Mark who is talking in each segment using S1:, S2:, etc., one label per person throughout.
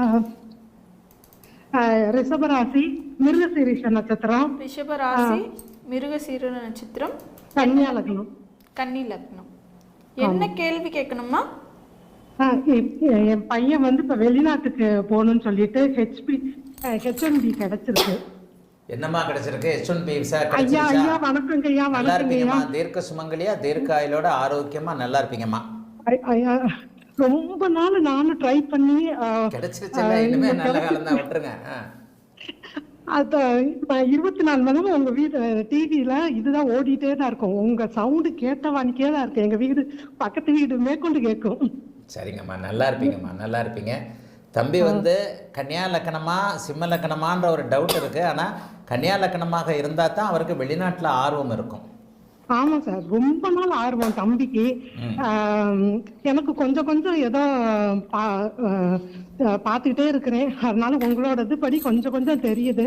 S1: ஆஹ் ரிஷபராசி மிருகசீரிஷ நட்சத்திரம்.
S2: ரிஷபராசி மிருகசீர நட்சத்திரம்.
S1: கன்னியா லக்னம்.
S2: கன்னி லக்னம். என்ன கேள்வி கேட்கணுமா?
S1: என் பையன் வந்து இப்ப வெளிநாட்டுக்கு போகணும்னு சொல்லிட்டு H1B கிடைச்சிருக்கு.
S3: என்னம்மா கிடைச்சிருக்கு? H1B விசா
S1: ஐயா
S3: கிடைச்சிருச்சா?
S1: ஐயா வணக்கங்க ஐயா.
S3: நல்லா
S1: வணக்கங்க ஐயா.
S3: இருப்பீங்கம்மா, தீர்க்க சுமங்கலியா தீர்க்க ஆயுளோட ஆரோக்கியமா நல்லா இருப்பீங்கம்மா.
S1: ஐயா ரொம்ப நாள் நானும் ட்ரை பண்ணி
S3: கிடைச்சிருச்சுல்ல, இனிமே நல்ல காலம் தான், விட்டுருங்க.
S1: அது 24 மணி நேரம் உங்க வீடு டிவியில இதுதான் ஓடிட்டே தான் இருக்கும். உங்க சவுண்டு கேட்டவானிக்கே தான் இருக்கு. எங்க வீடு பக்கத்து வீடு மேற்கொண்டு கேட்கும்.
S3: சரிங்கம்மா, நல்லா இருப்பீங்கம்மா, நல்லா இருப்பீங்க. தம்பி வந்து கன்னியா லக்கணமா சிம்ம லக்கணமான்ற ஒரு டவுட் இருக்கு. ஆனால் கன்னியா லக்கணமாக இருந்தால் தான் அவருக்கு வெளிநாட்டில் ஆர்வம் இருக்கும்.
S1: ஆமா சார், ரொம்ப நாள் ஆர்வம் தம்பிக்கு. எனக்கு கொஞ்சம் கொஞ்சம் ஏதோ பார்த்துக்கிட்டே இருக்கிறேன். அதனால உங்களோட படி கொஞ்சம் கொஞ்சம் தெரியுது.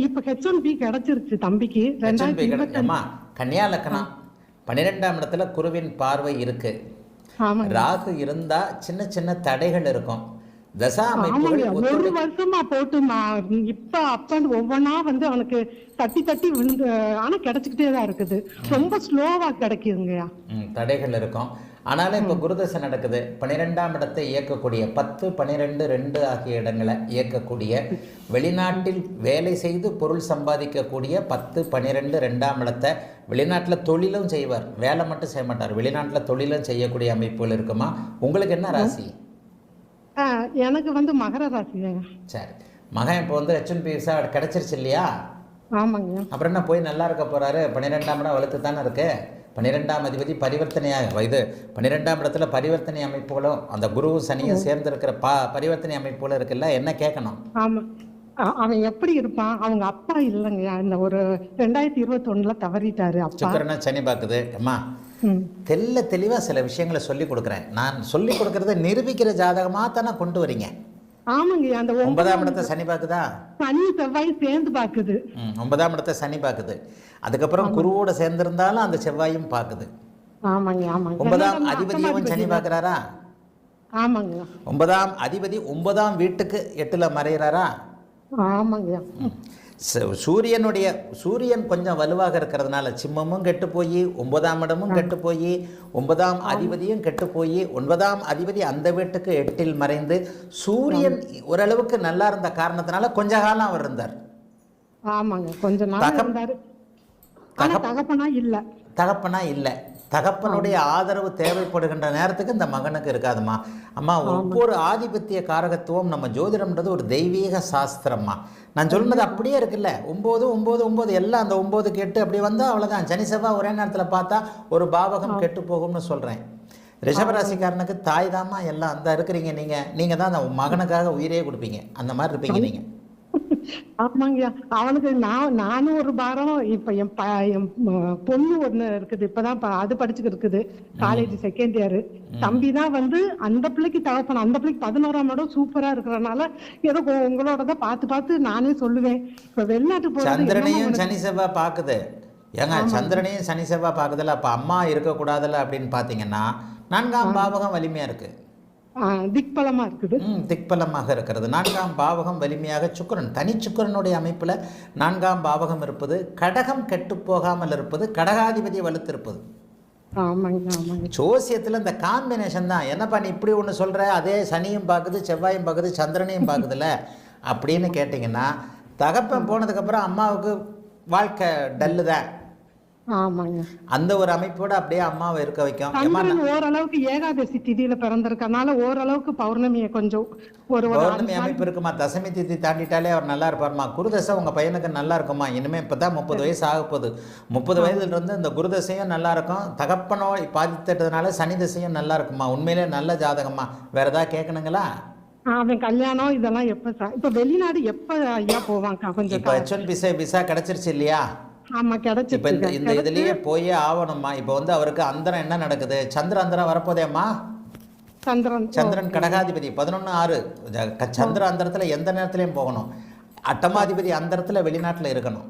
S1: இப்ப H1B கிடைச்சிருச்சு தம்பிக்கு. 2025
S3: கன்னியா லக்கணம் 12ஆம் இடத்துல குருவின் பார்வை இருக்கு. ராகு இருந்தா சின்ன சின்ன தடைகள் இருக்கும்.
S1: ஒரு வருஷமா போட்டு இப்ப அப்ப ஒவ்வொன்னா வந்து அவனுக்கு தட்டி தட்டி விழுந்து, ஆனா கிடைச்சுக்கிட்டே தான் இருக்குது. ரொம்ப ஸ்லோவா கிடைக்குதுங்கய்யா.
S3: தடைகள் இருக்கும். ஆனாலும் இப்ப குருதசை நடக்குது. 12ஆம் இடத்தை இயக்கக்கூடிய 10, 12, 2 ஆகிய இடங்களை இயக்கக்கூடிய, வெளிநாட்டில் வேலை செய்து பொருள் சம்பாதிக்கக்கூடிய 10, 12, 2ஆம் இடத்தை வெளிநாட்டில் தொழிலும் செய்வார். வேலை மட்டும் செய்ய மாட்டார், வெளிநாட்டில் தொழிலும் செய்யக்கூடிய அமைப்புகள் இருக்குமா? உங்களுக்கு என்ன ராசி?
S1: எனக்கு வந்து மகர ராசி.
S3: சரி, மகன் இப்போ வந்து H1B விசா கிடைச்சிருச்சு இல்லையா?
S1: ஆமாங்க.
S3: அப்புறம் என்ன போய் நல்லா இருக்க போறாரு? 12ஆம் இடம் வலுத்து தானே இருக்கு. 12ஆம் அதிபதி பரிவர்த்தனையாக இது 12ஆம் இடத்துல பரிவர்த்தனை அமைப்புகளும் அந்த குரு சனியும் சேர்ந்து இருக்கிற பரிவர்த்தனை அமைப்புகளும் இருக்குல்ல. என்ன கேட்கணும்?
S1: ஆமா, அவன் எப்படி இருப்பான்? அவங்க அப்பா இல்லைங்க, இந்த ஒரு 2021 தவறிட்டாரு.
S3: சுக்கிரனை சனி பாக்குது. அம்மா தெளிவா சில விஷயங்களை சொல்லி கொடுக்குறேன். நான் சொல்லி கொடுக்கறத நிரூபிக்கிற ஜாதகமா தானே கொண்டு வரீங்க.
S1: ஆமாங்க. அந்த
S3: 9ஆம் இடத்தை சனி பாக்குதா?
S1: சனி செவ்வாய் சேர்ந்து பாக்குது.
S3: 9ஆம் இடத்தை சனி பாக்குது. அதுக்கப்புறம் குருவோட சேர்ந்திருந்தாலும் அந்த செவ்வாயும் பாக்குது.
S1: ஆமாங்க ஆமாங்க.
S3: 9ஆம் அதிபதியும் சனி பாக்குறாரா?
S1: ஆமாங்க.
S3: 9ஆம் அதிபதி 9ஆம் வீட்டுக்கு 8ல மறைகிறாரா?
S1: ஆமாங்க.
S3: சூரியன் கொஞ்சம் வலுவாக இருக்கிறதுனால சிம்மமும் கெட்டு போய் 9ஆம் இடமும் கெட்டு போய் 9ஆம் அதிபதியும் கெட்டு போய் 9ஆம் அதிபதி அந்த வீட்டுக்கு 8ல் மறைந்து சூரியன் ஓரளவுக்கு நல்லா இருந்த காரணத்தினால கொஞ்ச காலம் அவர் இருந்தார்.
S1: ஆமாங்க, கொஞ்ச நாள் இருந்தாரு.
S3: தகப்பனா இல்லை. தகப்பனுடைய ஆதரவு தேவைப்படுகின்ற நேரத்துக்கு இந்த மகனுக்கு இருக்காதுமா. அம்மா, ஒவ்வொரு ஆதிபத்திய காரகத்துவம் நம்ம ஜோதிடம்ன்றது ஒரு தெய்வீக சாஸ்திரம்மா. நான் சொன்னது அப்படியே இருக்குல்ல. 9 9 9 எல்லாம் அந்த 9 கெட்டு அப்படி வந்தால் அவ்வளோதான். சனி செவ்வாய் ஒரே நேரத்தில் பார்த்தா ஒரு பாவகம் கெட்டு போகும்னு சொல்கிறேன். ரிஷபராசிக்காரனுக்கு தாய் தாமா எல்லாம் அந்த இருக்கிறீங்க. நீங்கள் தான் அந்த மகனுக்காக உயிரே கொடுப்பீங்க. அந்த மாதிரி இருப்பீங்க நீங்கள்.
S1: ஆமாங்க. அவனுக்கு நானும் ஒரு பாரம். இப்ப என் பொண்ணு ஒண்ணு இருக்குது, இப்பதான் அது படிச்சுக்கிட்டு இருக்குது, காலேஜ் செகண்ட் இயர். தம்பி தான் வந்து அந்த பிள்ளைக்கு தகப்பன. அந்த பிள்ளைக்கு 11ஆம் இடம் சூப்பரா இருக்கிறதுனால ஏதோ உங்களோட தான் பார்த்து பார்த்து நானே சொல்லுவேன். இப்ப வெளிநாட்டு போறது
S3: சந்திரனையும் சனி செவ்வாய் பாக்குது. ஏங்க, சந்திரனையும் சனி செவ்வாய் பாக்குதுல, அப்ப அம்மா இருக்கக்கூடாதுல்ல அப்படின்னு பாத்தீங்கன்னா 4ஆம் பாவகம் வலிமையா இருக்கு,
S1: திக்பலமா இருக்குது.
S3: திக்பலமாக இருக்கிறது. 4ஆம் பாவகம் வலிமையாக சுக்கிரன், தனி சுக்கிரனுடைய அமைப்புல 4ஆம் பாவகம் இருப்பது, கடகம் கெட்டு போகாமல் இருப்பது, கடகாதிபதி வலுத்திருப்பது. ஜோசியத்துல இந்த காம்பினேஷன் தான். என்னப்பா நீ இப்படி ஒன்று சொல்ற, அதே சனியும் பார்க்குது செவ்வாயும் பார்க்குது சந்திரனையும் பார்க்குதுல்ல அப்படின்னு கேட்டிங்கன்னா, தகப்பன் போனதுக்கப்புறம் அம்மாவுக்கு வாழ்க்கை டல்லு தான். அந்த ஒரு அமைப்போட அப்படியே அம்மாவை இருக்க வைக்கும்.
S1: ஓரளவுக்கு ஏகாதசி திதியில பிறந்திருக்கனால ஓரளவுக்கு பௌர்ணமியை கொஞ்சம்
S3: பௌர்ணமி அமைப்பு இருக்குமா. தசமி திதி தாண்டிட்டாலே அவர் நல்லா இருப்பாருமா. குருதசை உங்க பையனுக்கு நல்லா இருக்குமா. இனிமே இப்பதான் 30 வயசு ஆக போகுது. 30 வயதுல இருந்து இந்த குருதசையும் நல்லா இருக்கும். தகப்பனோ பாதித்ததுனால சனி தசையும் நல்லா இருக்குமா. உண்மையிலே நல்ல ஜாதகமா. வேற ஏதாவது கேட்கணுங்களா?
S1: அவன் கல்யாணம் இதெல்லாம் இப்ப வெளிநாடு எப்ப ஐயா போவாங்க? கொஞ்சம்
S3: இப்ப H1B விசா கிடைச்சிருச்சு இல்லையா?
S1: ஆமா, கிடைச்சு.
S3: இப்ப இந்த இதுலயே போயே ஆகணுமா. இப்ப வந்து அவருக்கு அந்தரம் என்ன நடக்குது? சந்திர அந்தரம் வரப்போதேம்மா. சந்திரன் கடகாதிபதி 11/6. சந்திர அந்தரத்துல எந்த நேரத்திலயும் போகணும். அட்டமாதிபதி அந்தரத்துல வெளிநாட்டுல இருக்கணும்.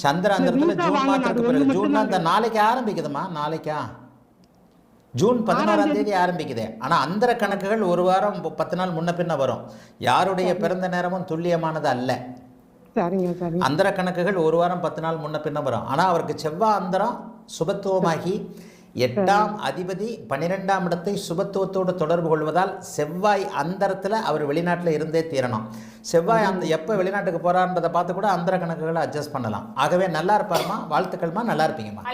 S3: சந்திர அந்தரத்துல ஜூன் மாதத்துக்கு பிறகு. ஜூன் இந்த நாளைக்கு ஆரம்பிக்குதுமா. நாளைக்கா ஜூன் 16ஆம் தேதி ஆரம்பிக்குது. ஆனால் அந்தர கணக்குகள் ஒரு வாரம் 10 நாள் முன்ன பின்ன வரும். யாருடைய பிறந்த நேரமும் துல்லியமானது அல்ல.
S1: சரிங்க சரிங்க.
S3: அந்தர கணக்குகள் ஒரு வாரம் 10 நாள் முன்ன பின்ன வரும். ஆனால் அவருக்கு செவ்வாய் அந்தரம் சுபத்துவமாகி 8ஆம் அதிபதி 12ஆம் இடத்தை சுபத்துவத்தோடு தொடர்பு கொள்வதால் செவ்வாய் அந்தரத்தில் அவர் வெளிநாட்டில் இருந்தே தீரணும். செவ்வாய் அந்த எப்போ வெளிநாட்டுக்கு போகிறான்றதை பார்த்து கூட அந்தர கணக்குகளை அட்ஜஸ்ட் பண்ணலாம். ஆகவே நல்லா இருப்பாருமா, வாழ்த்துக்கள்மா, நல்லா இருப்பீங்கம்மா.